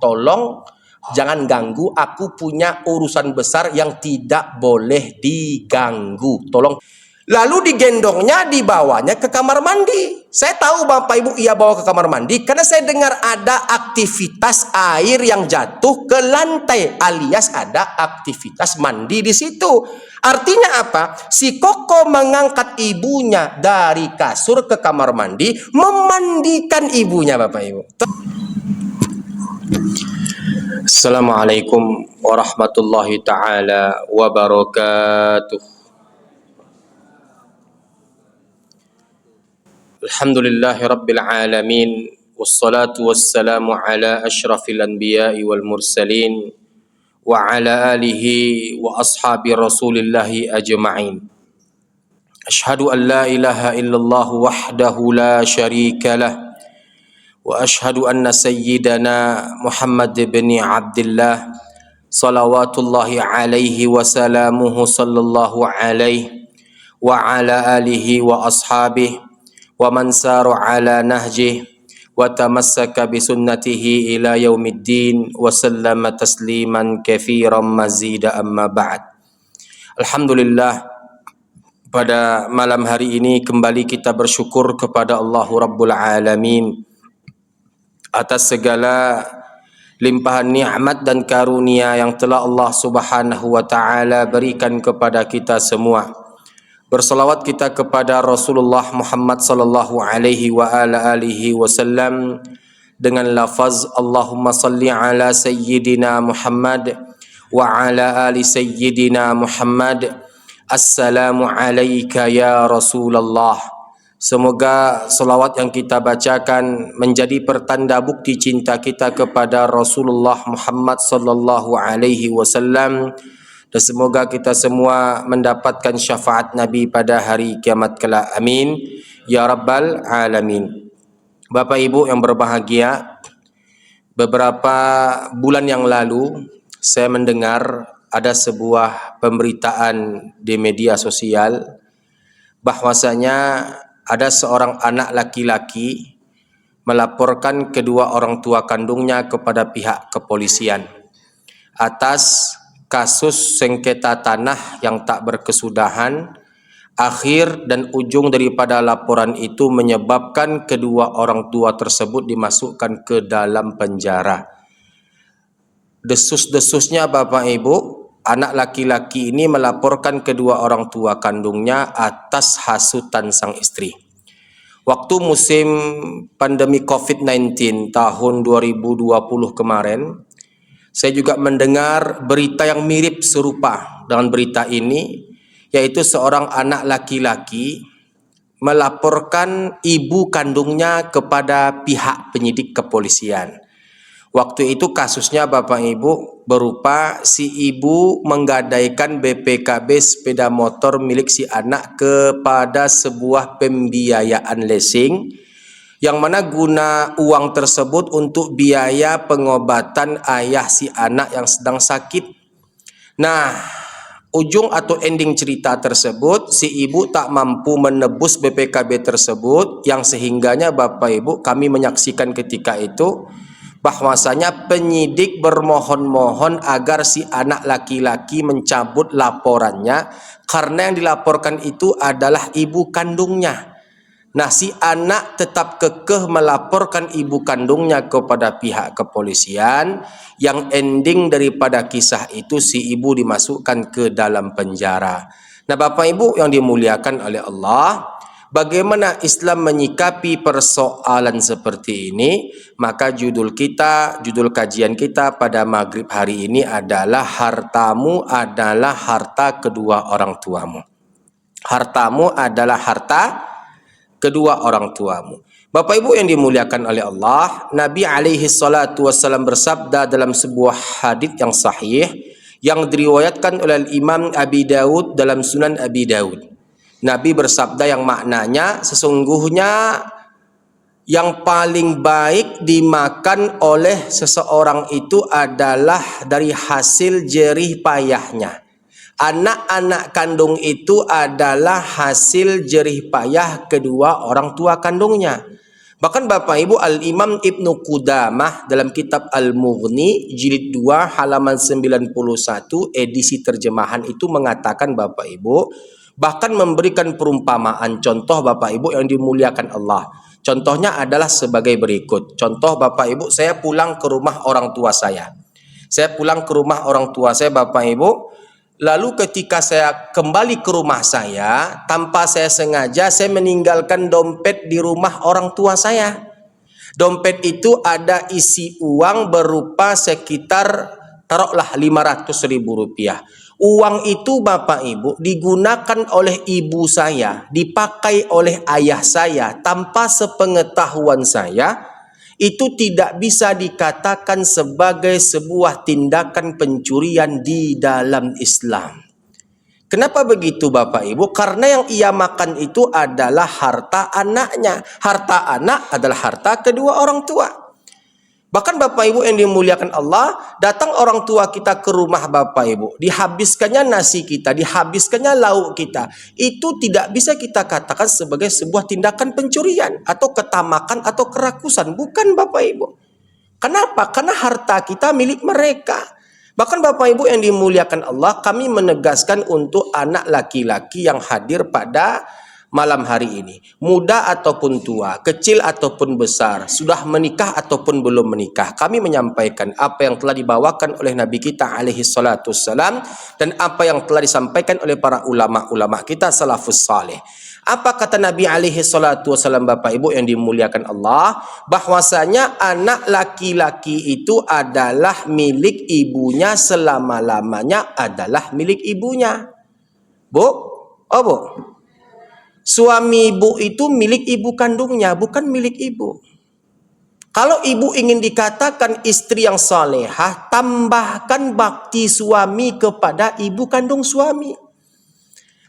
tolong jangan ganggu, aku punya urusan besar yang tidak boleh diganggu, tolong. Lalu digendongnya, dibawanya ke kamar mandi. Saya tahu Bapak Ibu ia bawa ke kamar mandi karena saya dengar ada aktivitas air yang jatuh ke lantai, alias ada aktivitas mandi di situ. Artinya apa? Si Koko mengangkat ibunya dari kasur ke kamar mandi, memandikan ibunya, Bapak Ibu. Assalamualaikum warahmatullahi taala wabarakatuh. Alhamdulillahi rabbil alamin, wassalatu wassalamu ala ashrafil anbiya'i wal mursalin wa ala alihi wa ashabi rasulillahi ajma'in. Ashhadu an la ilaha illallah wahdahu la syarika lah wa ashhadu anna sayyidana Muhammad bin Abdullah salawatullahi alaihi wa salamuhu sallallahu alaihi wa ala alihi wa ashabihi wa man saru ala nahjih wa tamassaka bi sunnatihi ila yaumiddin wa sallama tasliman katsiran mazida amma ba'd. Alhamdulillah, pada malam hari ini kembali kita bersyukur kepada Allah Rabbul Alamin atas segala limpahan nikmat dan karunia yang telah Allah Subhanahu wa taala berikan kepada kita semua. Bersalawat kita kepada Rasulullah Muhammad sallallahu alaihi wa ala alihi wasallam dengan lafaz Allahumma salli ala sayyidina Muhammad wa ala ali sayyidina Muhammad. Assalamu alayka ya Rasulullah. Semoga salawat yang kita bacakan menjadi pertanda bukti cinta kita kepada Rasulullah Muhammad sallallahu alaihi wasallam. Dan semoga kita semua mendapatkan syafaat Nabi pada hari kiamat kelak. Amin ya rabbal alamin. Bapak Ibu yang berbahagia, beberapa bulan yang lalu saya mendengar ada sebuah pemberitaan di media sosial bahwasanya ada seorang anak laki-laki melaporkan kedua orang tua kandungnya kepada pihak kepolisian atas kasus sengketa tanah yang tak berkesudahan. Akhir dan ujung daripada laporan itu menyebabkan kedua orang tua tersebut dimasukkan ke dalam penjara. Desus-desusnya Bapak Ibu, anak laki-laki ini melaporkan kedua orang tua kandungnya atas hasutan sang istri. Waktu musim pandemi COVID-19 tahun 2020 kemarin, saya juga mendengar berita yang mirip serupa dengan berita ini, yaitu seorang anak laki-laki melaporkan ibu kandungnya kepada pihak penyidik kepolisian. Waktu itu kasusnya Bapak Ibu berupa si ibu menggadaikan BPKB sepeda motor milik si anak kepada sebuah pembiayaan leasing, yang mana guna uang tersebut untuk biaya pengobatan ayah si anak yang sedang sakit. Nah, ujung atau ending cerita tersebut, si ibu tak mampu menebus BPKB tersebut, yang sehingganya Bapak Ibu kami menyaksikan ketika itu bahwasanya penyidik bermohon-mohon agar si anak laki-laki mencabut laporannya karena yang dilaporkan itu adalah ibu kandungnya. Nah, si anak tetap kekeh melaporkan ibu kandungnya kepada pihak kepolisian, yang ending daripada kisah itu si ibu dimasukkan ke dalam penjara. Nah, Bapak Ibu yang dimuliakan oleh Allah, bagaimana Islam menyikapi persoalan seperti ini? Maka judul kajian kita pada maghrib hari ini adalah hartamu adalah harta kedua orang tuamu. Hartamu adalah harta kedua orang tuamu. Bapak Ibu yang dimuliakan oleh Allah, Nabi alaihi salatu wassalam bersabda dalam sebuah hadits yang sahih yang diriwayatkan oleh Imam Abi Dawud dalam Sunan Abi Dawud. Nabi bersabda yang maknanya, sesungguhnya yang paling baik dimakan oleh seseorang itu adalah dari hasil jerih payahnya. Anak-anak kandung itu adalah hasil jerih payah kedua orang tua kandungnya. Bahkan Bapak Ibu, Al-Imam Ibnu Qudamah dalam kitab Al-Mughni jilid 2 halaman 91 edisi terjemahan itu mengatakan Bapak Ibu, bahkan memberikan perumpamaan contoh Bapak Ibu yang dimuliakan Allah. Contohnya adalah sebagai berikut. Contoh Bapak Ibu, saya pulang ke rumah orang tua saya. Saya pulang ke rumah orang tua saya Bapak Ibu. Lalu ketika saya kembali ke rumah saya, tanpa saya sengaja saya meninggalkan dompet di rumah orang tua saya. Dompet itu ada isi uang berupa sekitar taruhlah 500.000 rupiah. Uang itu Bapak Ibu digunakan oleh ibu saya, dipakai oleh ayah saya tanpa sepengetahuan saya. Itu tidak bisa dikatakan sebagai sebuah tindakan pencurian di dalam Islam. Kenapa begitu Bapak Ibu? Karena yang ia makan itu adalah harta anaknya. Harta anak adalah harta kedua orang tua. Bahkan Bapak Ibu yang dimuliakan Allah, datang orang tua kita ke rumah Bapak Ibu, dihabiskannya nasi kita, dihabiskannya lauk kita. Itu tidak bisa kita katakan sebagai sebuah tindakan pencurian atau ketamakan atau kerakusan. Bukan Bapak Ibu. Kenapa? Karena harta kita milik mereka. Bahkan Bapak Ibu yang dimuliakan Allah, kami menegaskan untuk anak laki-laki yang hadir pada malam hari ini, muda ataupun tua, kecil ataupun besar, sudah menikah ataupun belum menikah, kami menyampaikan apa yang telah dibawakan oleh Nabi kita alaihi salatu wassalam dan apa yang telah disampaikan oleh para ulama-ulama kita salafus saleh. Apa kata Nabi alaihi salatu wassalam Bapak Ibu yang dimuliakan Allah? Bahwasanya anak laki-laki itu adalah milik ibunya, selama-lamanya adalah milik ibunya. Bu? Oh bu? Suami ibu itu milik ibu kandungnya, bukan milik ibu. Kalau ibu ingin dikatakan istri yang salehah, tambahkan bakti suami kepada ibu kandung suami.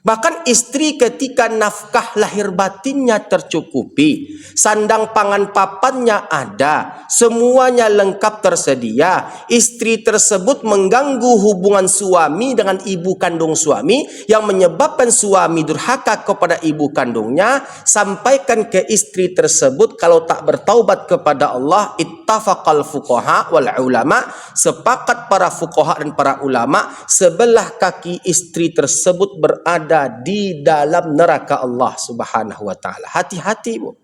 Bahkan istri ketika nafkah lahir batinnya tercukupi, sandang pangan papannya ada, semuanya lengkap tersedia, istri tersebut mengganggu hubungan suami dengan ibu kandung suami yang menyebabkan suami durhaka kepada ibu kandungnya, sampaikan ke istri tersebut kalau tak bertaubat kepada Allah, ittafaqal fuqaha wal ulama, sepakat para fuqaha dan para ulama, sebelah kaki istri tersebut berada di dalam neraka Allah Subhanahu wa taala. Hati-hati Bu.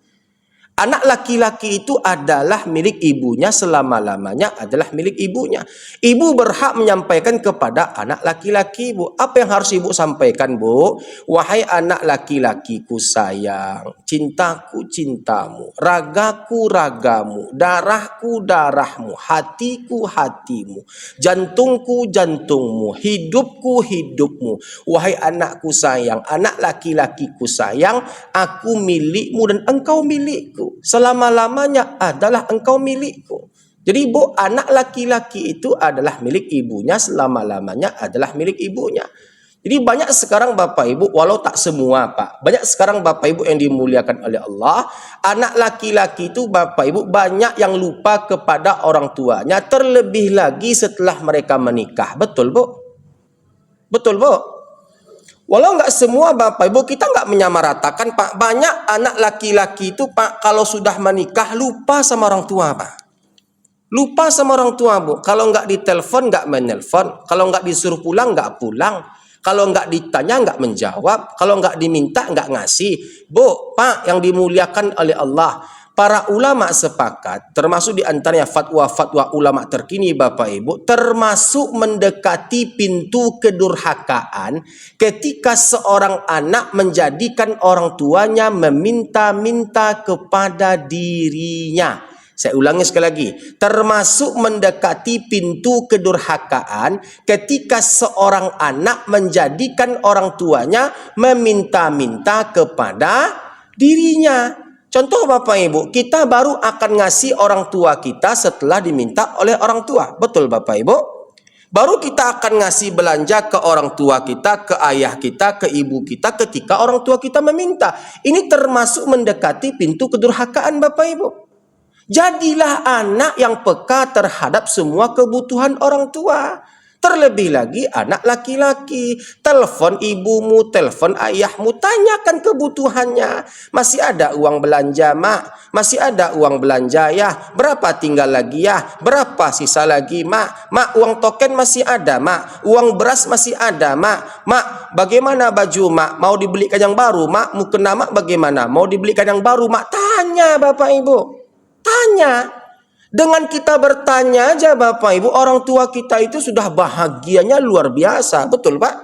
Anak laki-laki itu adalah milik ibunya, selama-lamanya adalah milik ibunya. Ibu berhak menyampaikan kepada anak laki-laki Bu. Apa yang harus ibu sampaikan Bu? Wahai anak laki-lakiku sayang, cintaku cintamu, ragaku ragamu, darahku darahmu, hatiku hatimu, jantungku jantungmu, hidupku hidupmu. Wahai anakku sayang, anak laki-lakiku sayang, aku milikmu dan engkau milikku. Selama-lamanya adalah engkau milikku. Jadi Bu, anak laki-laki itu adalah milik ibunya, selama-lamanya adalah milik ibunya. Jadi banyak sekarang Bapak Ibu, walau tak semua Pak, banyak sekarang Bapak Ibu yang dimuliakan oleh Allah, anak laki-laki itu Bapak Ibu banyak yang lupa kepada orang tuanya, terlebih lagi setelah mereka menikah. Betul Bu? Betul Bu? Walau nggak semua Bapak Ibu, kita nggak menyamaratakan Pak. Banyak anak laki-laki itu Pak, kalau sudah menikah lupa sama orang tua Pak. Lupa sama orang tua Bu. Kalau nggak ditelepon nggak menelpon. Kalau nggak disuruh pulang nggak pulang. Kalau nggak ditanya nggak menjawab. Kalau nggak diminta nggak ngasih. Bu, Pak yang dimuliakan oleh Allah. Para ulama sepakat, termasuk di antaranya fatwa-fatwa ulama terkini Bapak Ibu, termasuk mendekati pintu kedurhakaan ketika seorang anak menjadikan orang tuanya meminta-minta kepada dirinya. Saya ulangi sekali lagi, termasuk mendekati pintu kedurhakaan ketika seorang anak menjadikan orang tuanya meminta-minta kepada dirinya. Contoh Bapak Ibu, kita baru akan ngasih orang tua kita setelah diminta oleh orang tua. Betul Bapak Ibu? Baru kita akan ngasih belanja ke orang tua kita, ke ayah kita, ke ibu kita ketika orang tua kita meminta. Ini termasuk mendekati pintu kedurhakaan Bapak Ibu. Jadilah anak yang peka terhadap semua kebutuhan orang tua. Terlebih lagi anak laki-laki, telepon ibumu, telepon ayahmu, tanyakan kebutuhannya. Masih ada uang belanja, Mak? Masih ada uang belanja ya? Berapa tinggal lagi ya? Berapa sisa lagi, Mak? Mak, uang token masih ada, Mak? Uang beras masih ada, Mak? Mak, bagaimana baju, Mak? Mau dibelikan yang baru, Mak? Mukena Mak bagaimana? Mau dibelikan yang baru, Mak? Tanya Bapak Ibu. Tanya. Dengan kita bertanya aja Bapak Ibu, orang tua kita itu sudah bahagianya luar biasa. Betul Pak?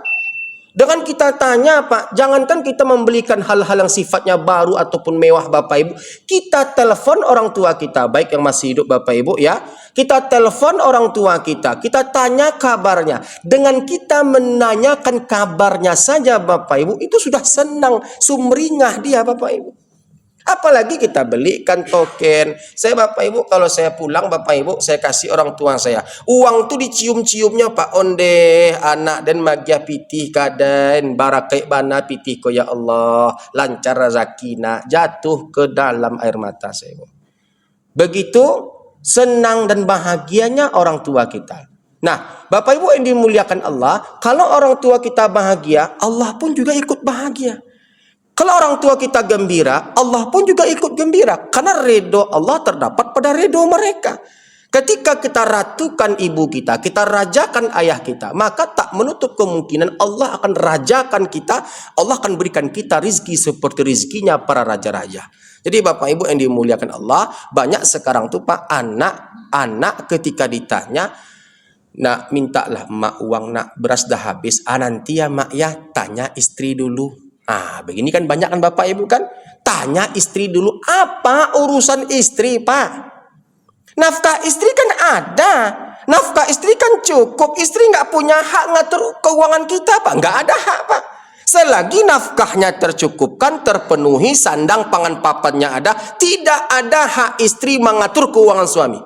Dengan kita tanya Pak, jangankan kita membelikan hal-hal yang sifatnya baru ataupun mewah Bapak Ibu. Kita telepon orang tua kita, baik yang masih hidup Bapak Ibu ya. Kita telepon orang tua kita tanya kabarnya. Dengan kita menanyakan kabarnya saja Bapak Ibu, itu sudah senang, sumringah dia Bapak Ibu. Apalagi kita belikan token. Saya Bapak Ibu, kalau saya pulang Bapak Ibu, saya kasih orang tua saya. Uang tuh dicium-ciumnya Pak Onde, anak dan magia pitih kaden, barakai bana pitih ko ya Allah, lancar rezakina, jatuh ke dalam air mata saya. Begitu senang dan bahagianya orang tua kita. Nah, Bapak Ibu yang dimuliakan Allah, kalau orang tua kita bahagia, Allah pun juga ikut bahagia. Kalau orang tua kita gembira, Allah pun juga ikut gembira. Karena ridho Allah terdapat pada ridho mereka. Ketika kita ratukan ibu kita rajakan ayah kita, maka tak menutup kemungkinan Allah akan rajakan kita, Allah akan berikan kita rizki seperti rizkinya para raja-raja. Jadi Bapak Ibu yang dimuliakan Allah, banyak sekarang tuh Pak, anak ketika ditanya, nak mintalah mak uang, nak beras dah habis, nanti ya mak ya, tanya istri dulu. Begini kan banyak kan Bapak Ibu kan? Tanya istri dulu, apa urusan istri Pak? Nafkah istri kan ada. Nafkah istri kan cukup. Istri nggak punya hak ngatur keuangan kita Pak. Nggak ada hak Pak. Selagi nafkahnya tercukupkan, terpenuhi, sandang pangan papannya ada, tidak ada hak istri mengatur keuangan suami.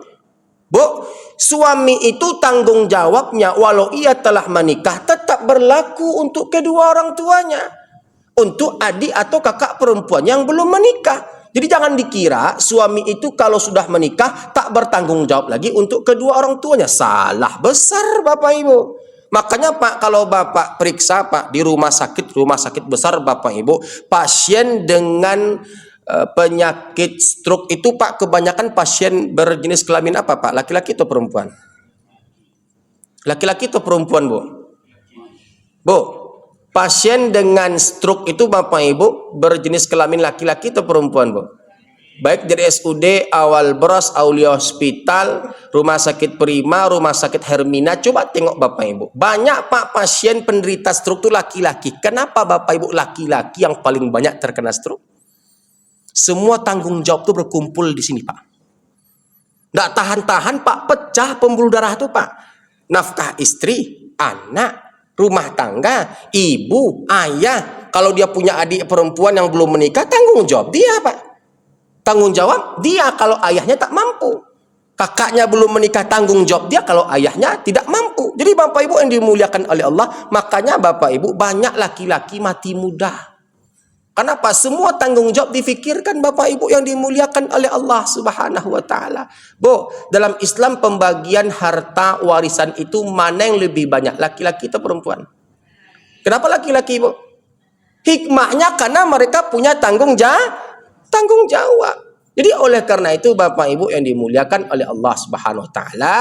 Bu, suami itu tanggung jawabnya walau ia telah menikah tetap berlaku untuk kedua orang tuanya. Untuk adik atau kakak perempuan yang belum menikah. Jadi jangan dikira suami itu kalau sudah menikah tak bertanggung jawab lagi untuk kedua orang tuanya. Salah besar Bapak Ibu. Makanya Pak, kalau Bapak periksa Pak di rumah sakit besar Bapak Ibu, pasien dengan penyakit stroke itu Pak, kebanyakan pasien berjenis kelamin apa Pak? Laki-laki atau perempuan? Laki-laki atau perempuan Bu? Bu, pasien dengan stroke itu Bapak Ibu berjenis kelamin laki-laki atau perempuan Bu? Baik dari SUD, Awal Bros, Aulia Hospital, Rumah Sakit Prima, Rumah Sakit Hermina, coba tengok Bapak Ibu. Banyak Pak pasien penderita stroke itu laki-laki. Kenapa Bapak Ibu laki-laki yang paling banyak terkena stroke? Semua tanggung jawab itu berkumpul di sini Pak. Nggak tahan-tahan Pak, pecah pembuluh darah itu Pak. Nafkah istri, anak, rumah tangga, ibu, ayah. Kalau dia punya adik perempuan yang belum menikah, tanggung jawab dia Pak. Tanggung jawab dia kalau ayahnya tak mampu. Kakaknya belum menikah, tanggung jawab dia kalau ayahnya tidak mampu. Jadi Bapak Ibu yang dimuliakan oleh Allah, makanya Bapak Ibu banyak laki-laki mati muda. Kenapa? Semua tanggung jawab difikirkan Bapak Ibu yang dimuliakan oleh Allah Subhanahu wa taala. Bu, dalam Islam pembagian harta warisan itu mana yang lebih banyak, laki-laki atau perempuan? Kenapa laki-laki, Bu? Hikmahnya karena mereka punya tanggung jawab. Jadi oleh karena itu Bapak Ibu yang dimuliakan oleh Allah Subhanahu wa taala,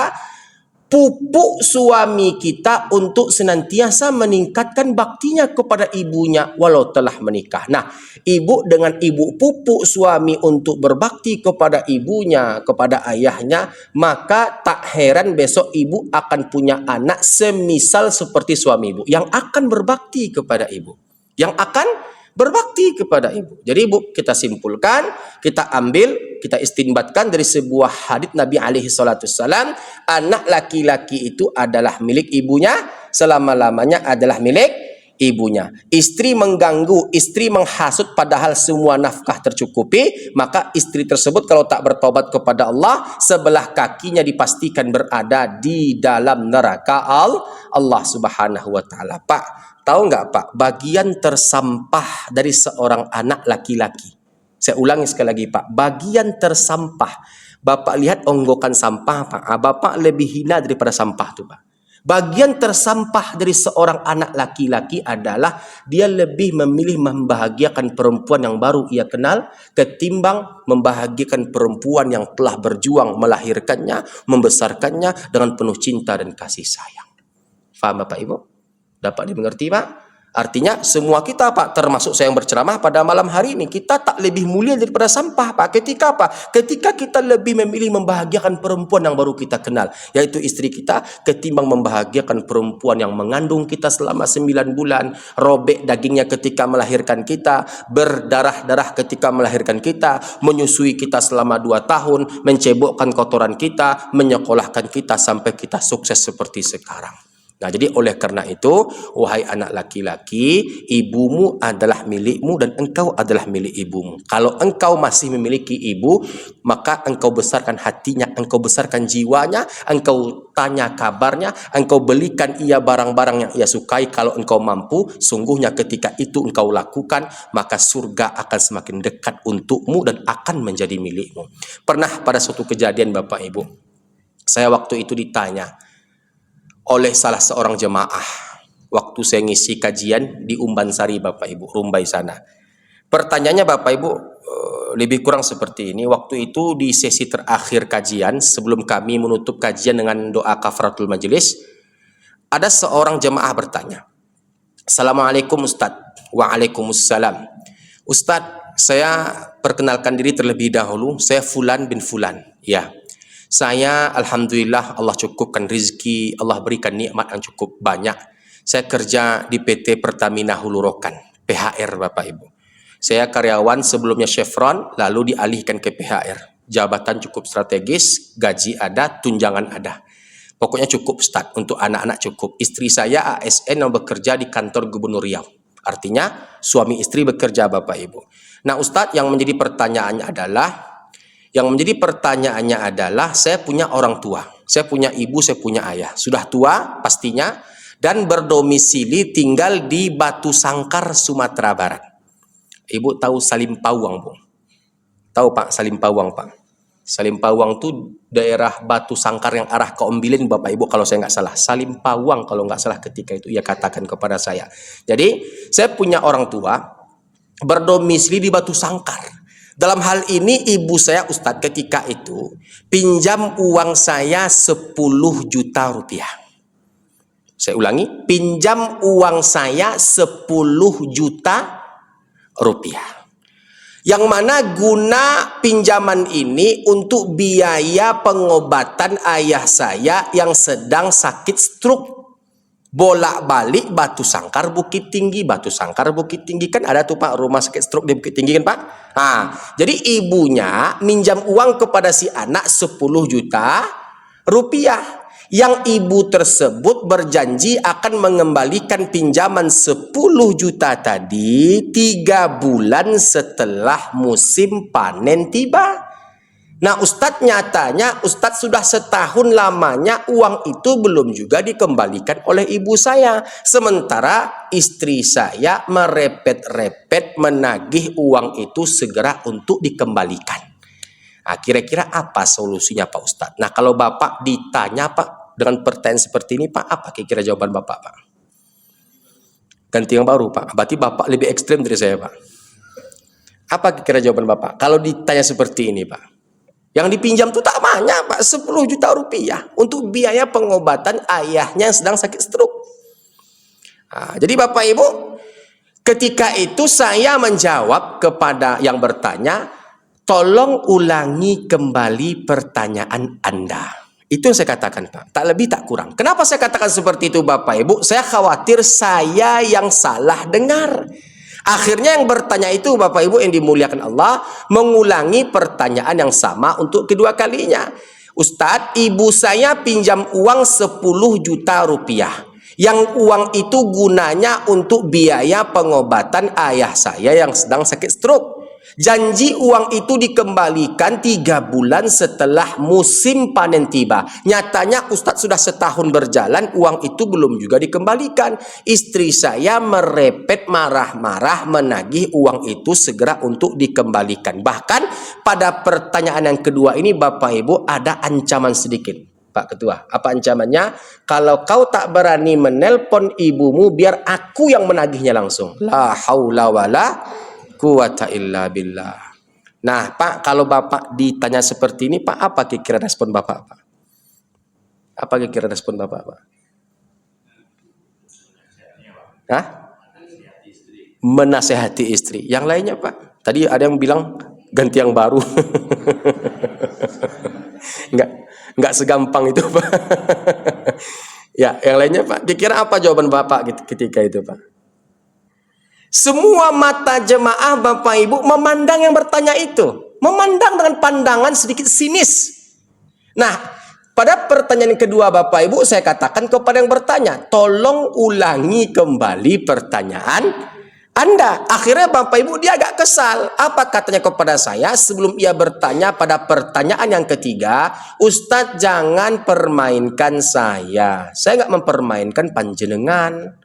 pupuk suami kita untuk senantiasa meningkatkan baktinya kepada ibunya walau telah menikah. Nah, ibu dengan ibu pupuk suami untuk berbakti kepada ibunya, kepada ayahnya, maka tak heran besok ibu akan punya anak semisal seperti suami ibu yang akan berbakti kepada ibu. Yang akan berbakti kepada ibu. Jadi Ibu, kita simpulkan, kita ambil, kita istinbatkan dari sebuah hadits Nabi alaihi salatu wassalam, anak laki-laki itu adalah milik ibunya, selama-lamanya adalah milik ibunya. Istri mengganggu, istri menghasut padahal semua nafkah tercukupi, maka istri tersebut kalau tak bertobat kepada Allah, sebelah kakinya dipastikan berada di dalam neraka Allah Subhanahu wa taala. Pak, tahu nggak Pak, bagian tersampah dari seorang anak laki-laki. Saya ulangi sekali lagi Pak, bagian tersampah. Bapak lihat onggokan sampah Pak, Bapak lebih hina daripada sampah tuh Pak. Bagian tersampah dari seorang anak laki-laki adalah dia lebih memilih membahagiakan perempuan yang baru ia kenal ketimbang membahagiakan perempuan yang telah berjuang melahirkannya, membesarkannya dengan penuh cinta dan kasih sayang. Faham Bapak Ibu? Dapat dimengerti Pak? Artinya semua kita Pak, termasuk saya yang berceramah pada malam hari ini, kita tak lebih mulia daripada sampah Pak. Ketika apa? Ketika kita lebih memilih membahagiakan perempuan yang baru kita kenal, yaitu istri kita, ketimbang membahagiakan perempuan yang mengandung kita selama 9 bulan, robek dagingnya ketika melahirkan kita, berdarah-darah ketika melahirkan kita, menyusui kita selama 2 tahun, mencebokkan kotoran kita, menyekolahkan kita sampai kita sukses seperti sekarang. Nah, jadi oleh karena itu, wahai anak laki-laki, ibumu adalah milikmu dan engkau adalah milik ibumu. Kalau engkau masih memiliki ibu, maka engkau besarkan hatinya, engkau besarkan jiwanya, engkau tanya kabarnya, engkau belikan ia barang-barang yang ia sukai kalau engkau mampu. Sungguhnya ketika itu engkau lakukan, maka surga akan semakin dekat untukmu dan akan menjadi milikmu. Pernah pada suatu kejadian Bapak Ibu, saya waktu itu ditanya oleh salah seorang jemaah waktu saya ngisi kajian di Umbansari Bapak Ibu, Rumbai sana. Pertanyaannya Bapak Ibu lebih kurang seperti ini. Waktu itu di sesi terakhir kajian, sebelum kami menutup kajian dengan doa kafaratul majelis, ada seorang jemaah bertanya, "Assalamualaikum Ustadz." "Waalaikumsalam." "Ustadz, saya perkenalkan diri terlebih dahulu, saya Fulan bin Fulan." "Ya. Saya alhamdulillah Allah cukupkan rezeki, Allah berikan nikmat yang cukup banyak. Saya kerja di PT Pertamina Hulu Rokan, PHR Bapak Ibu. Saya karyawan sebelumnya Chevron, lalu dialihkan ke PHR. Jabatan cukup strategis, gaji ada, tunjangan ada. Pokoknya cukup Ustadz, untuk anak-anak cukup. Istri saya ASN yang bekerja di kantor Gubernur Riau." Artinya suami istri bekerja Bapak Ibu. Nah Ustadz, yang menjadi pertanyaannya adalah saya punya orang tua, saya punya ibu, saya punya ayah, sudah tua pastinya, dan berdomisili tinggal di Batu Sangkar, Sumatera Barat. Ibu tahu Salim Pawang, Bu? Tahu Pak Salim Pawang Pak? Salim Pawang itu daerah Batu Sangkar yang arah ke Ombilin Bapak Ibu kalau saya nggak salah. Salim Pawang kalau nggak salah ketika itu ia katakan kepada saya. Jadi saya punya orang tua berdomisili di Batu Sangkar. Dalam hal ini ibu saya Ustadz ketika itu pinjam uang saya 10 juta rupiah. Saya ulangi, pinjam uang saya 10 juta rupiah. Yang mana guna pinjaman ini untuk biaya pengobatan ayah saya yang sedang sakit stroke. Bolak-balik Batu Sangkar Bukit Tinggi, Batu Sangkar Bukit Tinggi, kan ada tuh Pak rumah sakit stroke di Bukit Tinggi kan Pak. Nah, jadi ibunya minjam uang kepada si anak 10 juta rupiah. Yang ibu tersebut berjanji akan mengembalikan pinjaman 10 juta tadi 3 bulan setelah musim panen tiba. Nah Ustadz, nyatanya Ustadz sudah setahun lamanya uang itu belum juga dikembalikan oleh ibu saya. Sementara istri saya merepet-repet menagih uang itu segera untuk dikembalikan. Nah kira-kira apa solusinya Pak Ustadz? Nah kalau Bapak ditanya Pak dengan pertanyaan seperti ini Pak, apa kira-kira jawaban Bapak Pak? Ganti yang baru Pak, berarti Bapak lebih ekstrem dari saya Pak. Apa kira-kira jawaban Bapak kalau ditanya seperti ini Pak? Yang dipinjam itu tak banyak Pak, 10 juta rupiah untuk biaya pengobatan ayahnya yang sedang sakit stroke. Nah, jadi Bapak Ibu, ketika itu saya menjawab kepada yang bertanya, tolong ulangi kembali pertanyaan Anda. Itu yang saya katakan Pak, tak lebih tak kurang. Kenapa saya katakan seperti itu Bapak Ibu? Saya khawatir saya yang salah dengar. Akhirnya yang bertanya itu Bapak Ibu yang dimuliakan Allah mengulangi pertanyaan yang sama untuk kedua kalinya. Ustadz, ibu saya pinjam uang 10 juta rupiah. Yang uang itu gunanya untuk biaya pengobatan ayah saya yang sedang sakit stroke. Janji uang itu dikembalikan 3 bulan setelah musim panen tiba. Nyatanya Ustadz sudah setahun berjalan, uang itu belum juga dikembalikan. Istri saya merepet marah-marah menagih uang itu segera untuk dikembalikan. Bahkan pada pertanyaan yang kedua ini Bapak Ibu ada ancaman sedikit. Pak Ketua. Apa ancamannya? Kalau kau tak berani menelpon ibumu, biar aku yang menagihnya langsung. La haula wala quwata illa billah. Nah, Pak, kalau Bapak ditanya seperti ini, Pak, apa kira-kira respon Bapak, Pak? Apa kira-kira respon Bapak, Pak? Hah? Menasehati istri. Yang lainnya, Pak? Tadi ada yang bilang ganti yang baru. Enggak segampang itu, Pak. Ya, yang lainnya, Pak. Kira-kira apa jawaban Bapak ketika itu, Pak? Semua mata jemaah Bapak Ibu memandang yang bertanya itu. Memandang dengan pandangan sedikit sinis. Nah, pada pertanyaan kedua Bapak Ibu, saya katakan kepada yang bertanya, tolong ulangi kembali pertanyaan Anda. Akhirnya Bapak Ibu dia agak kesal. Apa katanya kepada saya sebelum ia bertanya pada pertanyaan yang ketiga? Ustadz, jangan permainkan saya. Saya nggak mempermainkan panjenengan.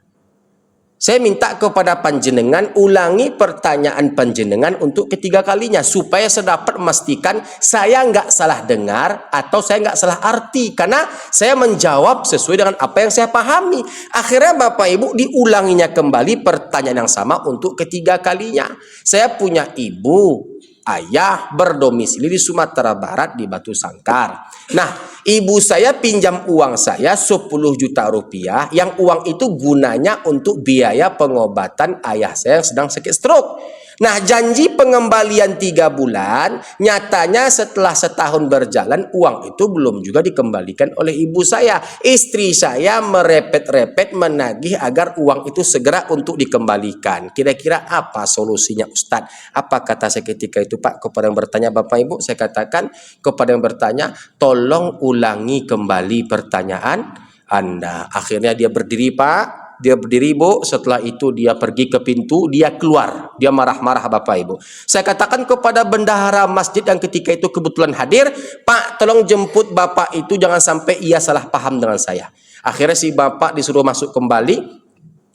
Saya minta kepada panjenengan ulangi pertanyaan panjenengan untuk ketiga kalinya supaya saya dapat memastikan saya nggak salah dengar atau saya nggak salah arti, karena saya menjawab sesuai dengan apa yang saya pahami. Akhirnya Bapak Ibu diulanginya kembali pertanyaan yang sama untuk ketiga kalinya. Saya punya ibu, ayah berdomisili di Sumatera Barat di Batu Sangkar. Nah, ibu saya pinjam uang saya 10 juta rupiah, yang uang itu gunanya untuk biaya pengobatan ayah saya yang sedang sakit stroke. Nah, janji pengembalian 3 bulan, nyatanya setelah setahun berjalan, uang itu belum juga dikembalikan oleh ibu saya. Istri saya merepet-repet menagih agar uang itu segera untuk dikembalikan. Kira-kira apa solusinya, Ustadz? Apa kata saya ketika itu, Pak, kepada yang bertanya Bapak Ibu? Saya katakan kepada yang bertanya, tolong ulangi kembali pertanyaan Anda. Akhirnya dia berdiri, Pak. Dia berdiri, Bu. Setelah itu dia pergi ke pintu, dia keluar. Dia marah-marah, Bapak Ibu. Saya katakan kepada bendahara masjid yang ketika itu kebetulan hadir, Pak, tolong jemput Bapak itu, jangan sampai ia salah paham dengan saya. Akhirnya si Bapak disuruh masuk kembali.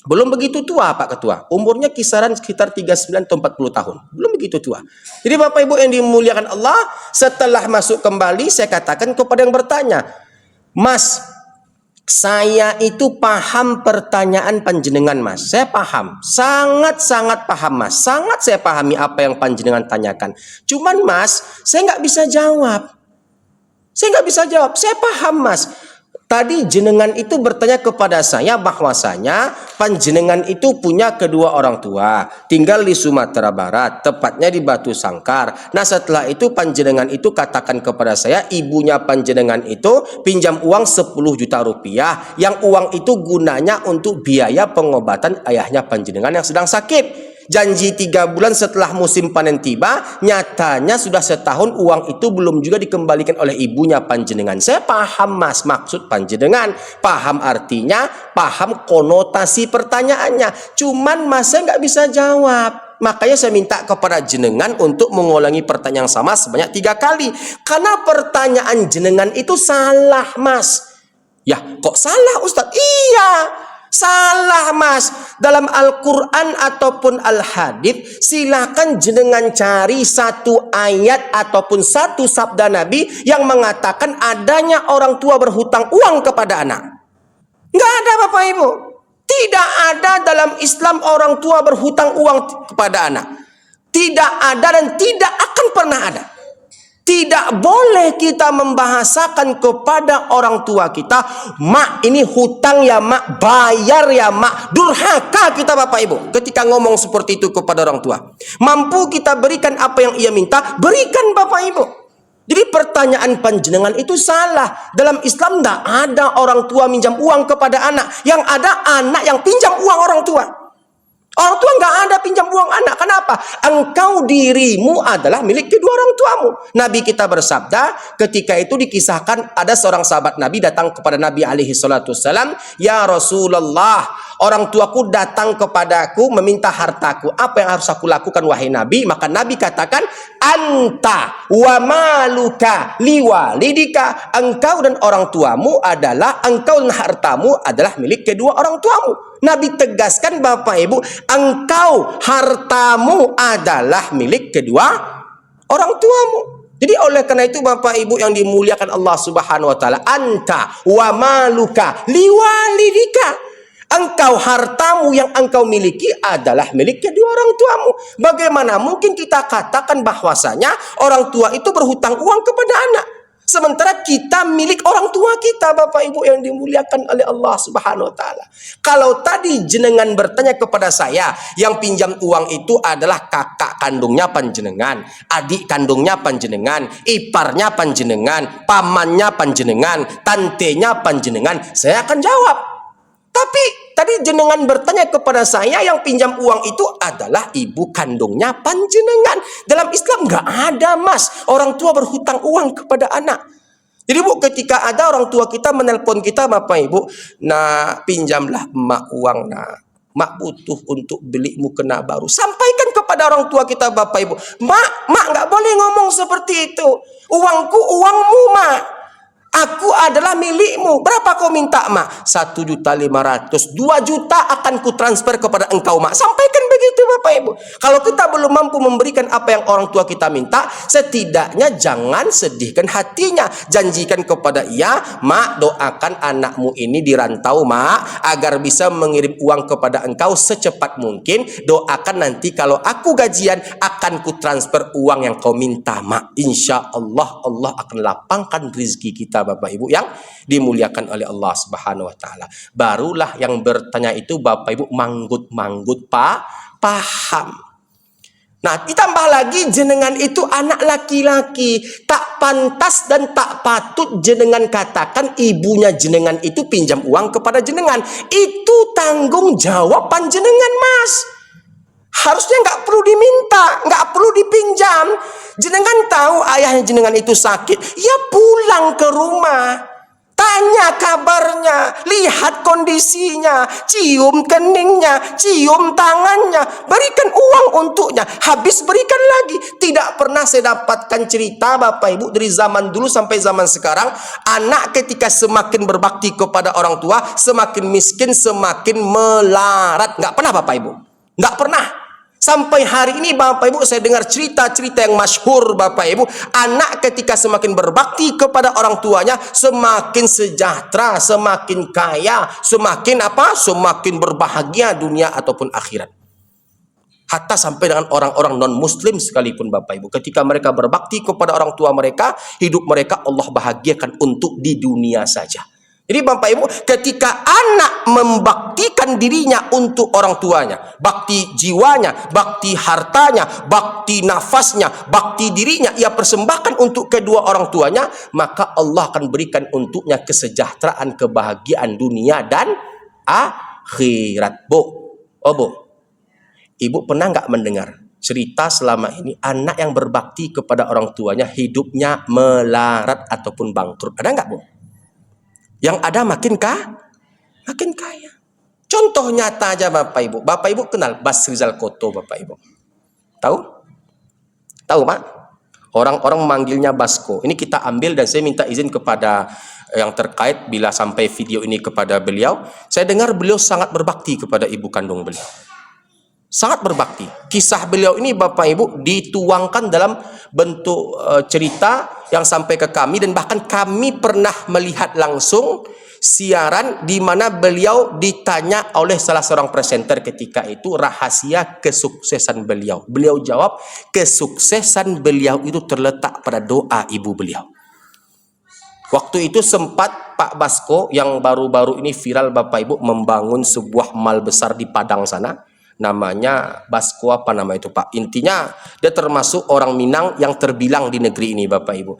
Belum begitu tua, Pak Ketua. Umurnya kisaran sekitar 39 atau 40 tahun. Belum begitu tua. Jadi Bapak Ibu yang dimuliakan Allah, setelah masuk kembali, saya katakan kepada yang bertanya, Mas, saya itu paham pertanyaan panjenengan, Mas. Saya paham, sangat-sangat paham, Mas. Sangat saya pahami apa yang panjenengan tanyakan. Cuman, Mas, saya nggak bisa jawab. Saya paham, Mas. Tadi jenengan itu bertanya kepada saya bahwasanya panjenengan itu punya kedua orang tua, tinggal di Sumatera Barat, tepatnya di Batu Sangkar. Nah, setelah itu panjenengan itu katakan kepada saya, ibunya panjenengan itu pinjam uang 10 juta rupiah, yang uang itu gunanya untuk biaya pengobatan ayahnya panjenengan yang sedang sakit. Janji 3 bulan setelah musim panen tiba, nyatanya sudah setahun uang itu belum juga dikembalikan oleh ibunya panjenengan. Saya paham, Mas, maksud panjenengan, paham artinya, paham konotasi pertanyaannya. Cuman Mas, saya nggak bisa jawab. Makanya saya minta kepada jenengan untuk mengulangi pertanyaan yang sama sebanyak 3 kali. Karena pertanyaan jenengan itu salah, Mas. Ya, kok salah, Ustadz? Iya. Salah, Mas. Dalam Al-Quran ataupun Al-Hadits, silakan jenengan cari satu ayat ataupun satu sabda Nabi yang mengatakan adanya orang tua berhutang uang kepada anak. Nggak ada, Bapak Ibu. Tidak ada dalam Islam orang tua berhutang uang kepada anak. Tidak ada dan tidak akan pernah ada. Tidak boleh kita membahasakan kepada orang tua kita, Mak, ini hutang ya Mak, bayar ya Mak. Durhaka kita, Bapak Ibu, ketika ngomong seperti itu kepada orang tua. Mampu kita berikan apa yang ia minta, berikan, Bapak Ibu. Jadi pertanyaan panjenengan itu salah. Dalam Islam tidak ada orang tua minjam uang kepada anak. Yang ada anak yang pinjam uang orang tua. Orang tua nggak ada pinjam uang anak. Kenapa? Engkau dirimu adalah milik kedua orang tuamu. Nabi kita bersabda, ketika itu dikisahkan ada seorang sahabat Nabi datang kepada Nabi alaihi salatu wassalam, Ya Rasulullah, orang tuaku datang kepadaku meminta hartaku. Apa yang harus aku lakukan, wahai Nabi? Maka Nabi katakan, Anta wa maluka liwalidika. Engkau dan orang tuamu adalah, engkau dan hartamu adalah milik kedua orang tuamu. Nabi tegaskan, Bapak Ibu, engkau hartamu adalah milik kedua orang tuamu. Jadi oleh karena itu Bapak Ibu yang dimuliakan Allah Subhanahu wa taala, anta wa maluka liwalidika. Engkau, hartamu yang engkau miliki adalah milik kedua orang tuamu. Bagaimana mungkin kita katakan bahwasanya orang tua itu berhutang uang kepada anak, sementara kita milik orang tua kita, Bapak Ibu yang dimuliakan oleh Allah Subhanahu wa taala. Kalau tadi jenengan bertanya kepada saya, yang pinjam uang itu adalah kakak kandungnya panjenengan, adik kandungnya panjenengan, iparnya panjenengan, pamannya panjenengan, tantenya panjenengan, saya akan jawab. Tapi tadi jenengan bertanya kepada saya, yang pinjam uang itu adalah ibu kandungnya panjenengan. Dalam Islam nggak ada, Mas, orang tua berhutang uang kepada anak. Jadi Bu, ketika ada orang tua kita menelpon kita, Bapak Ibu, nah pinjamlah emak uang, nah mak butuh untuk beli mukena baru. Sampaikan kepada orang tua kita, Bapak Ibu, mak nggak boleh ngomong seperti itu. Uangku uangmu, mak. Aku adalah milikmu. Berapa kau minta, mak? 1.500.000. 2 juta akan ku transfer kepada engkau, mak. Sampaikan begitu, Bapak Ibu. Kalau kita belum mampu memberikan apa yang orang tua kita minta, setidaknya jangan sedihkan hatinya. Janjikan kepada ia, mak, doakan anakmu ini di rantau, mak, agar bisa mengirim uang kepada engkau secepat mungkin. Doakan nanti kalau aku gajian akan ku transfer uang yang kau minta, mak. Insya Allah, Allah akan lapangkan rezeki kita, Bapak Ibu yang dimuliakan oleh Allah Subhanahu wa taala. Barulah yang bertanya itu, Bapak Ibu, manggut-manggut paham. Nah, ditambah lagi jenengan itu anak laki-laki, tak pantas dan tak patut jenengan katakan ibunya jenengan itu pinjam uang kepada jenengan. Itu tanggung jawab panjenengan, Mas. Harusnya nggak perlu diminta, nggak perlu dipinjam. Jenengan tahu ayahnya jenengan itu sakit, ya pulang ke rumah, tanya kabarnya, lihat kondisinya, cium keningnya, cium tangannya, berikan uang untuknya, habis berikan lagi. Tidak pernah saya dapatkan cerita, Bapak Ibu, dari zaman dulu sampai zaman sekarang, anak ketika semakin berbakti kepada orang tua, semakin miskin, semakin melarat. Nggak pernah, Bapak Ibu, nggak pernah. Sampai hari ini, Bapak Ibu, saya dengar cerita-cerita yang masyhur, Bapak Ibu, anak ketika semakin berbakti kepada orang tuanya, semakin sejahtera, semakin kaya, semakin apa? Semakin berbahagia dunia ataupun akhirat. Hatta sampai dengan orang-orang non-muslim sekalipun, Bapak Ibu, ketika mereka berbakti kepada orang tua mereka, hidup mereka Allah bahagiakan untuk di dunia saja. Jadi Bapak Ibu, ketika anak membaktikan dirinya untuk orang tuanya, bakti jiwanya, bakti hartanya, bakti nafasnya, bakti dirinya, ia persembahkan untuk kedua orang tuanya, maka Allah akan berikan untuknya kesejahteraan, kebahagiaan dunia dan akhirat. Bu, Ibu pernah nggak mendengar cerita selama ini anak yang berbakti kepada orang tuanya hidupnya melarat ataupun bangkrut? Ada nggak, Bu? Yang ada makin kaya. Contoh nyata aja, Bapak Ibu. Bapak Ibu kenal Basrizal Koto, Bapak Ibu? Tahu? Tahu, Pak? Orang-orang memanggilnya Basko. Ini kita ambil dan saya minta izin kepada yang terkait bila sampai video ini kepada beliau. Saya dengar beliau sangat berbakti kepada ibu kandung beliau. Sangat berbakti. Kisah beliau ini, Bapak Ibu, dituangkan dalam bentuk cerita yang sampai ke kami, dan bahkan kami pernah melihat langsung siaran di mana beliau ditanya oleh salah seorang presenter ketika itu rahasia kesuksesan beliau. Beliau jawab, kesuksesan beliau itu terletak pada doa ibu beliau. Waktu itu sempat Pak Basko yang baru-baru ini viral, Bapak Ibu, membangun sebuah mall besar di Padang sana. Namanya Basko apa nama itu, Pak? Intinya dia termasuk orang Minang yang terbilang di negeri ini, Bapak Ibu.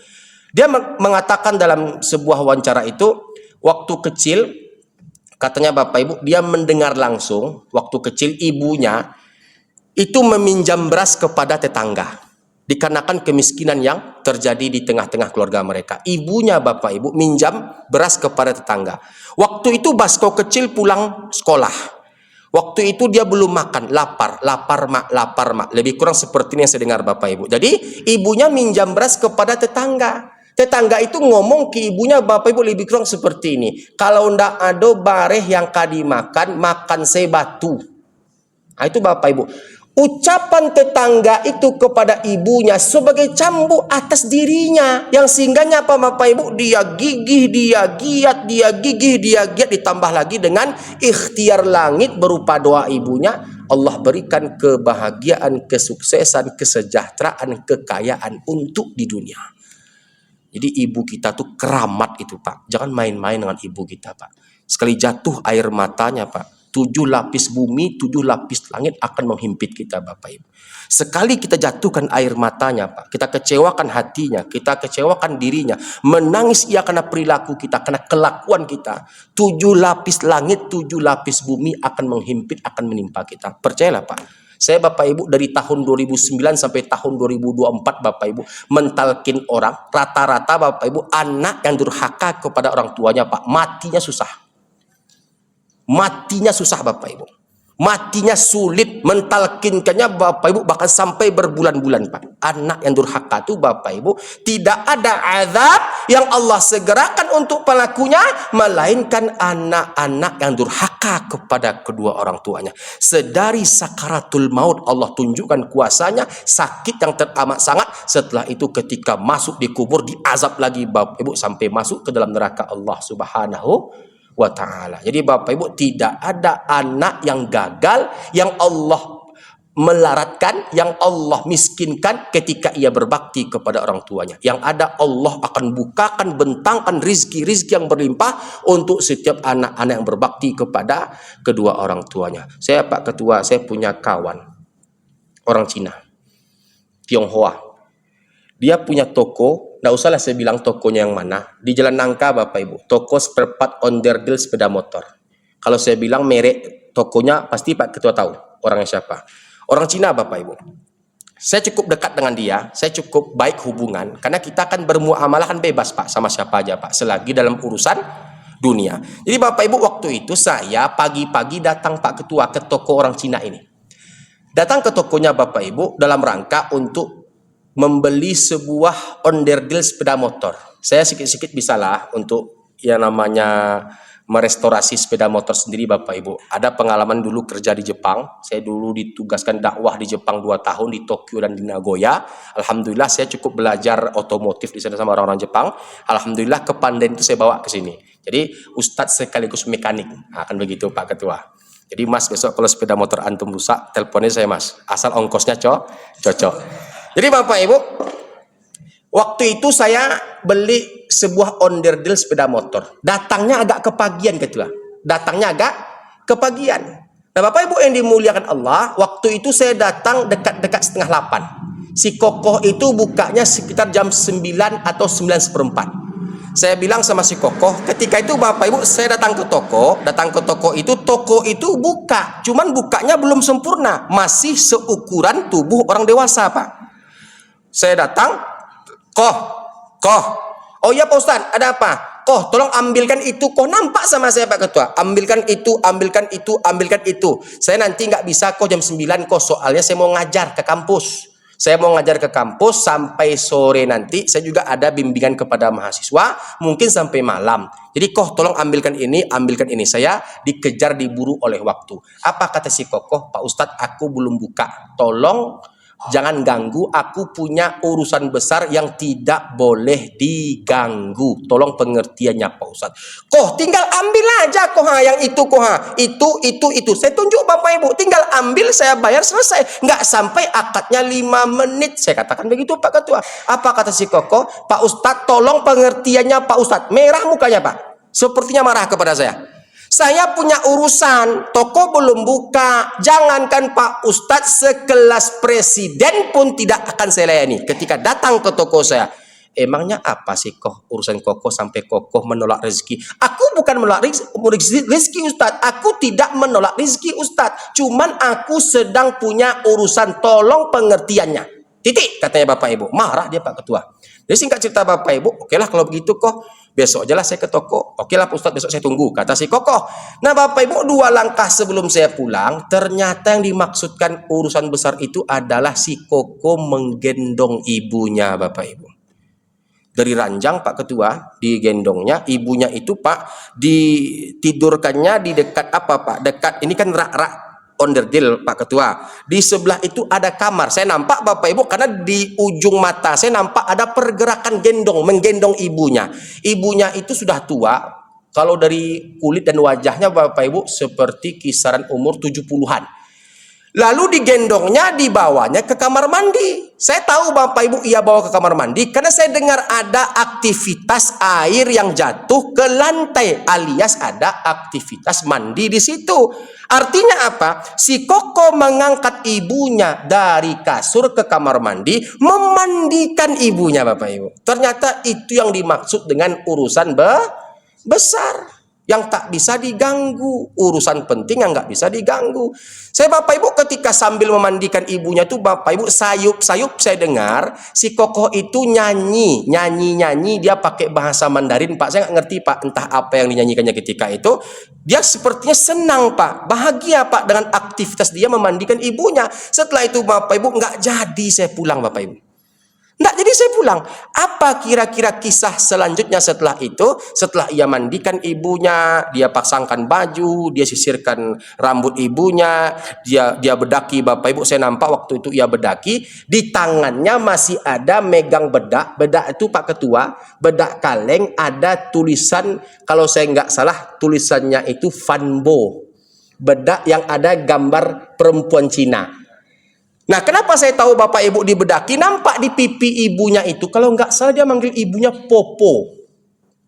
Dia mengatakan dalam sebuah wawancara itu, waktu kecil katanya, Bapak Ibu, dia mendengar langsung waktu kecil ibunya itu meminjam beras kepada tetangga. Dikarenakan kemiskinan yang terjadi di tengah-tengah keluarga mereka. Ibunya, Bapak Ibu, minjam beras kepada tetangga. Waktu itu Basko kecil pulang sekolah. Waktu itu dia belum makan, lapar mak. Lebih kurang seperti ini yang saya dengar, Bapak Ibu. Jadi ibunya minjam beras kepada tetangga. Tetangga itu ngomong ke ibunya, Bapak Ibu, lebih kurang seperti ini. Kalau ndak ada bareh yang kadi makan, makan saya batu. Nah, itu Bapak Ibu. ucapan tetangga itu kepada ibunya sebagai cambuk atas dirinya, yang sehingganya apa Bapak Ibu, dia gigih, dia giat, dia gigih, dia giat, ditambah lagi dengan ikhtiar langit berupa doa ibunya, Allah berikan kebahagiaan, kesuksesan, kesejahteraan, kekayaan untuk di dunia. Jadi ibu kita tuh keramat itu Pak, jangan main-main dengan ibu kita Pak. Sekali jatuh air matanya Pak, 7 lapis bumi, 7 lapis langit akan menghimpit kita Bapak Ibu. Sekali kita jatuhkan air matanya Pak, kita kecewakan hatinya, kita kecewakan dirinya, menangis ia karena perilaku kita, karena kelakuan kita, 7 lapis langit, 7 lapis bumi akan menghimpit, akan menimpa kita. Percayalah Pak. Saya Bapak Ibu dari tahun 2009 sampai tahun 2024 Bapak Ibu mentalkin orang, rata-rata Bapak Ibu anak yang durhaka kepada orang tuanya Pak, matinya susah. Matinya susah Bapak Ibu. Matinya sulit, mentalkinkannya Bapak Ibu bahkan sampai berbulan-bulan Pak. Anak yang durhaka itu Bapak Ibu tidak ada azab yang Allah segerakan untuk pelakunya, melainkan anak-anak yang durhaka kepada kedua orang tuanya. Sedari sakaratul maut Allah tunjukkan kuasanya, sakit yang teramat sangat. Setelah itu ketika masuk di kubur diazab lagi Bapak Ibu sampai masuk ke dalam neraka Allah Subhanahu wa ta'ala. Jadi Bapak Ibu tidak ada anak yang gagal, yang Allah melaratkan, yang Allah miskinkan ketika ia berbakti kepada orang tuanya. Yang ada Allah akan bukakan, bentangkan rizki-rizki yang berlimpah untuk setiap anak-anak yang berbakti kepada kedua orang tuanya. Saya Pak Ketua, saya punya kawan orang Cina, Tionghoa. Dia punya toko, nggak usahlah saya bilang tokonya yang mana, di Jalan Nangka Bapak Ibu, toko spare part onderdil sepeda motor. Kalau saya bilang merek tokonya, pasti Pak Ketua tahu orangnya siapa. Orang Cina Bapak Ibu. Saya cukup dekat dengan dia, saya cukup baik hubungan, karena kita kan bermuamalah kan bebas Pak, sama siapa aja Pak, selagi dalam urusan dunia. Jadi Bapak Ibu waktu itu saya pagi-pagi datang Pak Ketua ke toko orang Cina ini. Datang ke tokonya Bapak Ibu dalam rangka untuk membeli sebuah onderdil sepeda motor. Saya sikit-sikit bisalah untuk yang namanya merestorasi sepeda motor sendiri Bapak Ibu. Ada pengalaman dulu kerja di Jepang. Saya dulu ditugaskan dakwah di Jepang 2 tahun di Tokyo dan di Nagoya. Alhamdulillah saya cukup belajar otomotif di sana sama orang-orang Jepang. Alhamdulillah kepandaian itu saya bawa ke sini. Jadi Ustadz sekaligus mekanik. Akan begitu Pak Ketua. Jadi Mas besok kalau sepeda motor antum rusak, teleponnya saya Mas. Asal ongkosnya cocok. Jadi Bapak Ibu, waktu itu saya beli sebuah onderdil sepeda motor. Datangnya agak kepagian Ketua. Datangnya agak kepagian. Nah Bapak Ibu yang dimuliakan Allah, waktu itu saya datang dekat-dekat setengah 8. Si Kokoh itu bukanya sekitar jam 9 atau 9:15. Saya bilang sama si Kokoh, ketika itu Bapak Ibu saya datang ke toko itu buka. Cuman bukanya belum sempurna. Masih seukuran tubuh orang dewasa Pak. Saya datang, Koh, oh iya Pak Ustadz, ada apa? Koh, tolong ambilkan itu. Koh nampak sama saya Pak Ketua, ambilkan itu. Saya nanti nggak bisa Koh jam 9 Koh, soalnya saya mau ngajar ke kampus. Sampai sore nanti. Saya juga ada bimbingan kepada mahasiswa, mungkin sampai malam. Jadi Koh tolong ambilkan ini. Saya dikejar diburu oleh waktu. Apa kata si Kokoh? Pak Ustadz, aku belum buka. Tolong jangan ganggu, aku punya urusan besar yang tidak boleh diganggu. Tolong pengertiannya Pak Ustadz. Koh tinggal ambil aja Koh, yang itu Koh, itu. Saya tunjuk Bapak Ibu, tinggal ambil, saya bayar, selesai. Nggak sampai akadnya 5 menit. Saya katakan begitu Pak Ketua. Apa kata si Kokoh? Pak Ustadz tolong pengertiannya Pak Ustadz. Merah mukanya Pak, sepertinya marah kepada saya. Saya punya urusan, toko belum buka. Jangankan Pak Ustadz, sekelas presiden pun tidak akan saya layani ketika datang ke toko saya. Emangnya apa sih Koh urusan Kokoh sampai Kokoh menolak rezeki? Aku bukan menolak rezeki Ustadz. Aku tidak menolak rezeki Ustadz. Cuman aku sedang punya urusan, tolong pengertiannya. Titik katanya Bapak Ibu. Marah dia Pak Ketua. Jadi singkat cerita Bapak Ibu, okelah kalau begitu Koh, besok aja lah saya ke toko. Okelah Pak Ustadz, besok saya tunggu, kata si Kokoh. Nah Bapak Ibu, 2 langkah sebelum saya pulang, ternyata yang dimaksudkan urusan besar itu adalah si Kokoh menggendong ibunya Bapak Ibu. Dari ranjang Pak Ketua, digendongnya ibunya itu Pak, ditidurkannya di dekat apa Pak? Dekat, ini kan rak-rak onderdil Pak Ketua. Di sebelah itu ada kamar. Saya nampak Bapak Ibu karena di ujung mata saya nampak ada pergerakan menggendong ibunya. Ibunya itu sudah tua. Kalau dari kulit dan wajahnya Bapak Ibu seperti kisaran umur 70-an. Lalu digendongnya, dibawanya ke kamar mandi. Saya tahu Bapak Ibu ia bawa ke kamar mandi karena saya dengar ada aktivitas air yang jatuh ke lantai, alias ada aktivitas mandi di situ. Artinya apa? Si Koko mengangkat ibunya dari kasur ke kamar mandi, memandikan ibunya Bapak Ibu. Ternyata itu yang dimaksud dengan urusan besar yang tak bisa diganggu, urusan penting yang nggak bisa diganggu. Saya Bapak Ibu ketika sambil memandikan ibunya tuh Bapak Ibu sayup-sayup saya dengar si Koko itu nyanyi dia pakai bahasa Mandarin Pak. Saya nggak ngerti Pak entah apa yang dinyanyikannya ketika itu. Dia sepertinya senang Pak, bahagia Pak dengan aktivitas dia memandikan ibunya. Setelah itu Bapak Ibu nggak jadi saya pulang Bapak Ibu. Nggak, jadi saya pulang. Apa kira-kira kisah selanjutnya setelah itu? Setelah ia mandikan ibunya, dia pasangkan baju, dia sisirkan rambut ibunya, dia bedaki Bapak Ibu. Saya nampak waktu itu ia bedaki, di tangannya masih ada megang bedak. Bedak itu Pak Ketua, bedak kaleng ada tulisan, kalau saya nggak salah tulisannya itu Fanbo. Bedak yang ada gambar perempuan Cina. Nah, kenapa saya tahu Bapak Ibu dibedaki? Nampak di pipi ibunya itu, kalau nggak salah dia manggil ibunya Popo.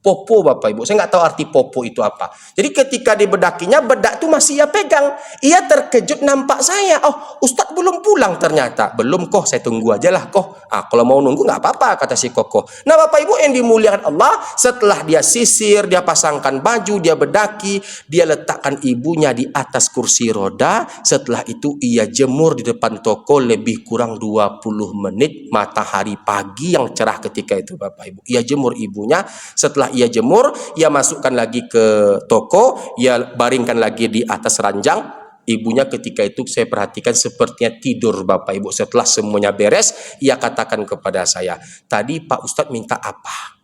Popo Bapak Ibu, saya nggak tahu arti Popo itu apa. Jadi ketika dibedakinya, bedak itu masih ia pegang. Ia terkejut nampak saya. Oh, Ustadz belum pulang ternyata. Belum kok, saya tunggu aja lah kok. Kalau mau nunggu nggak apa-apa, kata si Koko. Nah Bapak Ibu yang dimuliakan Allah, setelah dia sisir, dia pasangkan baju, dia bedaki, dia letakkan ibunya di atas kursi roda. Setelah itu ia jemur di depan toko lebih kurang 20 menit, matahari pagi yang cerah ketika itu Bapak Ibu. Ia jemur ibunya, setelah ia jemur, ia masukkan lagi ke toko, ia baringkan lagi di atas ranjang. Ibunya ketika itu saya perhatikan sepertinya tidur Bapak Ibu. Setelah semuanya beres, ia katakan kepada saya, tadi Pak Ustadz minta apa?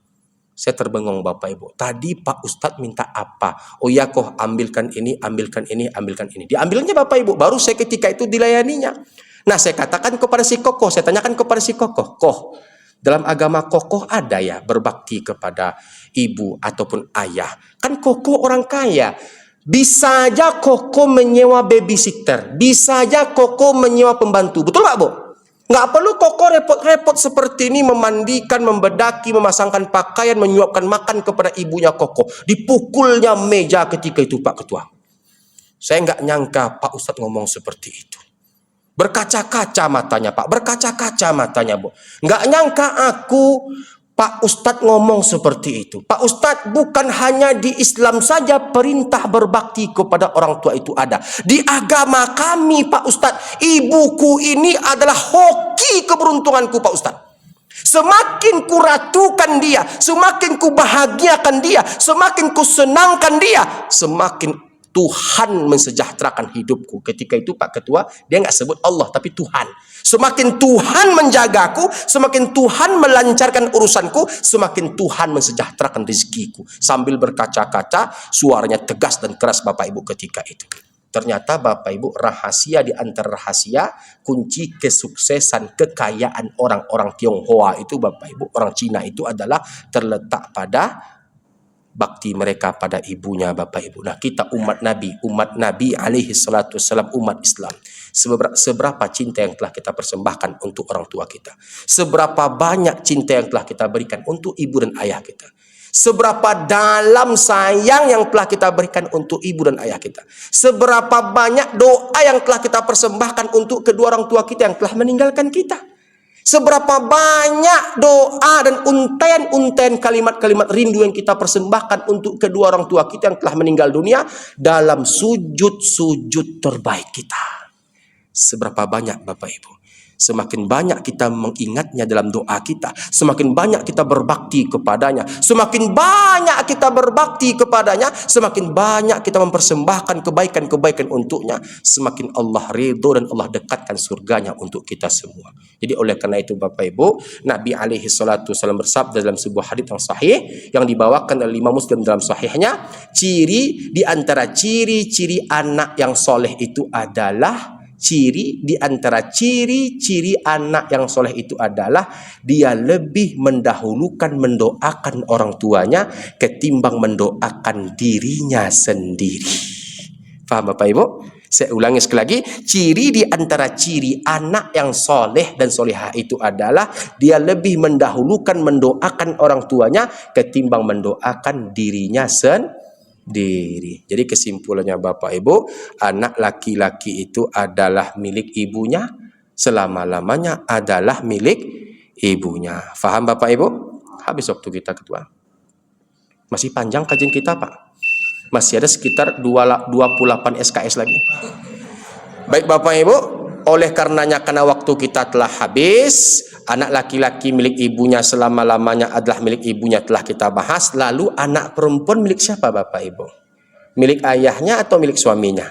Saya terbengong Bapak Ibu. Tadi Pak Ustadz minta apa? Oh ya kok, ambilkan ini, ambilkan ini, ambilkan ini. Diambilnya Bapak Ibu, baru saya ketika itu dilayaninya. Nah saya katakan kepada si Koko, saya tanyakan kepada si Koko, dalam agama Koko ada ya berbakti kepada ibu ataupun ayah. Kan Koko orang kaya. Bisa aja Koko menyewa babysitter. Bisa aja Koko menyewa pembantu. Betul nggak Bu? Nggak perlu Koko repot-repot seperti ini memandikan, membedaki, memasangkan pakaian, menyuapkan makan kepada ibunya Koko. Dipukulnya meja ketika itu Pak Ketua. Saya nggak nyangka Pak Ustadz ngomong seperti itu. Berkaca-kaca matanya Pak, berkaca-kaca matanya Bu. Nggak nyangka aku Pak Ustadz ngomong seperti itu. Pak Ustadz, bukan hanya di Islam saja perintah berbakti kepada orang tua itu ada. Di agama kami Pak Ustadz, ibuku ini adalah hoki keberuntunganku Pak Ustadz. Semakin ku ratukan dia, semakin ku bahagiakan dia, semakin ku senangkan dia, semakin Tuhan mensejahterakan hidupku. Ketika itu Pak Ketua, dia nggak sebut Allah, tapi Tuhan. Semakin Tuhan menjagaku, semakin Tuhan melancarkan urusanku, semakin Tuhan mensejahterakan rezekiku. Sambil berkaca-kaca, suaranya tegas dan keras Bapak Ibu ketika itu. Ternyata Bapak Ibu, rahasia di antara rahasia, kunci kesuksesan kekayaan orang-orang Tionghoa itu Bapak Ibu, orang Cina itu adalah terletak pada bakti mereka pada ibunya Bapak Ibu. Nah kita umat Nabi alaihi salatu wassalam, umat Islam, seberapa cinta yang telah kita persembahkan untuk orang tua kita, seberapa banyak cinta yang telah kita berikan untuk ibu dan ayah kita, seberapa dalam sayang yang telah kita berikan untuk ibu dan ayah kita, seberapa banyak doa yang telah kita persembahkan untuk kedua orang tua kita yang telah meninggalkan kita. Seberapa banyak doa dan untaian-untaian kalimat-kalimat rindu yang kita persembahkan untuk kedua orang tua kita yang telah meninggal dunia dalam sujud-sujud terbaik kita. Seberapa banyak Bapak Ibu. Semakin banyak kita mengingatnya dalam doa kita, semakin banyak kita berbakti kepadanya, semakin banyak kita berbakti kepadanya, semakin banyak kita mempersembahkan kebaikan-kebaikan untuknya, semakin Allah ridho dan Allah dekatkan surganya untuk kita semua. Jadi oleh karena itu Bapak Ibu, Nabi alaihi salatu wasallam bersabda dalam sebuah hadits yang sahih yang dibawakan oleh Imam Muslim dalam sahihnya, di antara ciri-ciri anak yang soleh itu adalah ciri-ciri anak yang soleh itu adalah dia lebih mendahulukan mendoakan orang tuanya ketimbang mendoakan dirinya sendiri. Faham Bapak Ibu? Saya ulangi sekali lagi, di antara ciri anak yang soleh dan solehah itu adalah dia lebih mendahulukan mendoakan orang tuanya ketimbang mendoakan dirinya sendiri. Jadi kesimpulannya Bapak Ibu, anak laki-laki itu adalah milik ibunya, selama-lamanya adalah milik ibunya. Faham Bapak Ibu? Habis waktu kita Ketua. Masih panjang kajian kita Pak. Masih ada sekitar 28 SKS lagi. Baik Bapak Ibu, oleh karenanya karena waktu kita telah habis, anak laki-laki milik ibunya selama-lamanya adalah milik ibunya telah kita bahas. Lalu anak perempuan milik siapa Bapak Ibu? Milik ayahnya atau milik suaminya?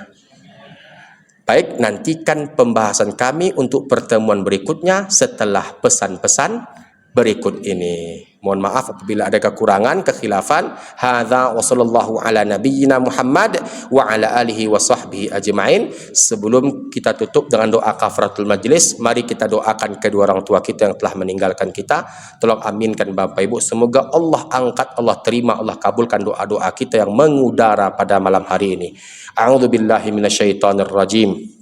Baik, nantikan pembahasan kami untuk pertemuan berikutnya setelah pesan-pesan berikut ini. Mohon maaf apabila ada kekurangan, kekhilafan. Hadza wa sallallahu ala nabiyyina Muhammad wa ala alihi wa sahbihi ajma'in. Sebelum kita tutup dengan doa kafaratul majlis, mari kita doakan kedua orang tua kita yang telah meninggalkan kita. Tolong aminkan Bapak Ibu, semoga Allah angkat, Allah terima, Allah kabulkan doa-doa kita yang mengudara pada malam hari ini. A'udzubillahi minasyaitonir rajim.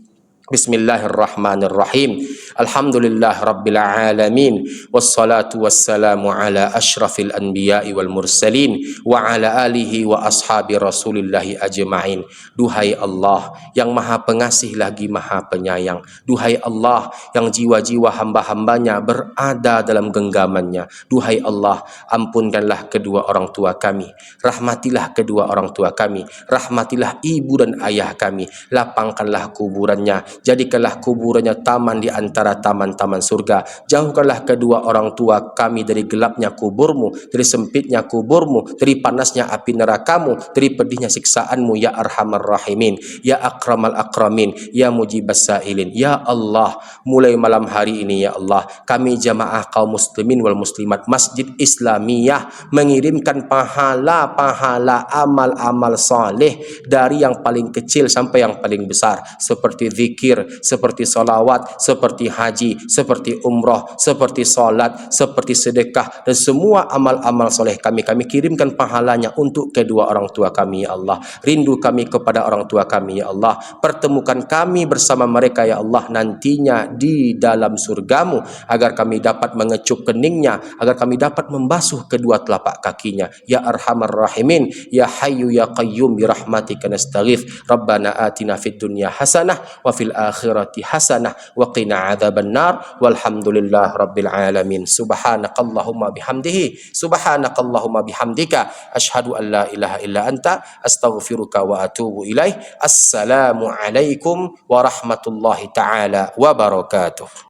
Bismillahirrahmanirrahim. Alhamdulillah rabbil alamin. Wassalatu wassalamu ala ashrafil anbiya'i wal mursalin wa ala alihi wa ashabi rasulillahi ajma'in. Duhai Allah yang maha pengasih lagi maha penyayang, duhai Allah yang jiwa-jiwa hamba-hambanya berada dalam genggamannya, duhai Allah ampunkanlah kedua orang tua kami, rahmatilah kedua orang tua kami, rahmatilah ibu dan ayah kami, lapangkanlah kuburannya, jadikanlah kuburannya taman di antara taman-taman surga. Jauhkanlah kedua orang tua kami dari gelapnya kuburmu, dari sempitnya kuburmu, dari panasnya api nerakamu, dari pedihnya siksaanmu ya arhamar rahimin, ya akramal akramin, ya mujibas sailin. Ya Allah, mulai malam hari ini ya Allah, kami jamaah kaum muslimin wal muslimat Masjid Islamiyah mengirimkan pahala-pahala amal-amal saleh dari yang paling kecil sampai yang paling besar, seperti zikir, seperti salawat, seperti haji, seperti umrah, seperti salat, seperti sedekah, dan semua amal-amal soleh kami kirimkan pahalanya untuk kedua orang tua kami ya Allah. Rindu kami kepada orang tua kami ya Allah, pertemukan kami bersama mereka ya Allah nantinya di dalam surgamu, agar kami dapat mengecup keningnya, agar kami dapat membasuh kedua telapak kakinya ya arhamar rahimin, ya hayyu ya qayyum bi rahmatika nastaghits. Rabbana atina fid dunya hasanah wa fil akhirati hasanah wa qina adzabannar walhamdulillah rabbil alamin. Subhanakallahumma bihamdihi, subhanakallahumma bihamdika, asyhadu an la ilaha illa anta, astaghfiruka wa atubu ilaih. Assalamu alaikum warahmatullahi taala wabarakatuh.